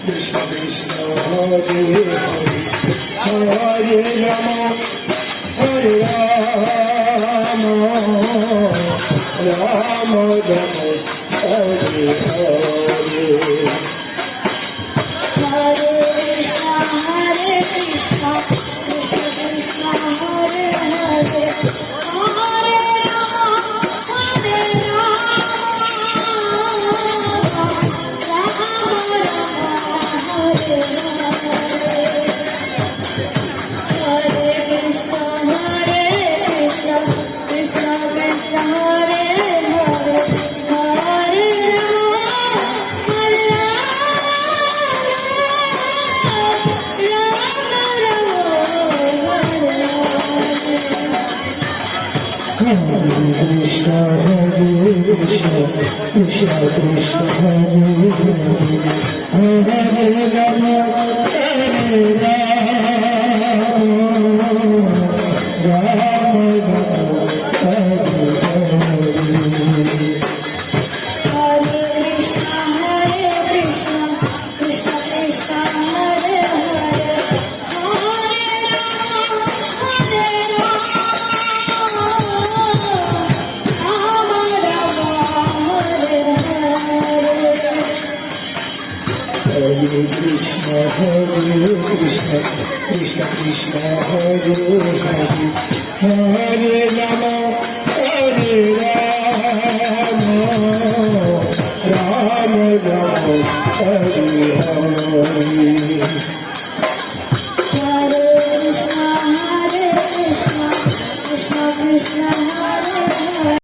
Krishna Krishna Hare Hare Hare Ram Hare Ram Ram Ram Hare Hare Hare Krishna, Hare Krishna, Krishna Krishna, Hare Hare, Hare Rama, Hare Rama, Rama Rama, Hare Hare. Hare Krishna, Hare Krishna, Krishna Krishna, Hare Hare, Hare Krishna Hare Krishna, Krishna Krishna Hare Hare, Hare Rama, Hare Rama, Rama Rama, Hare Krishna, Hare Krishna, Krishna Krishna, Hare Hare, Hare Rama, Hare Rama, Rama Rama, Hare Hare.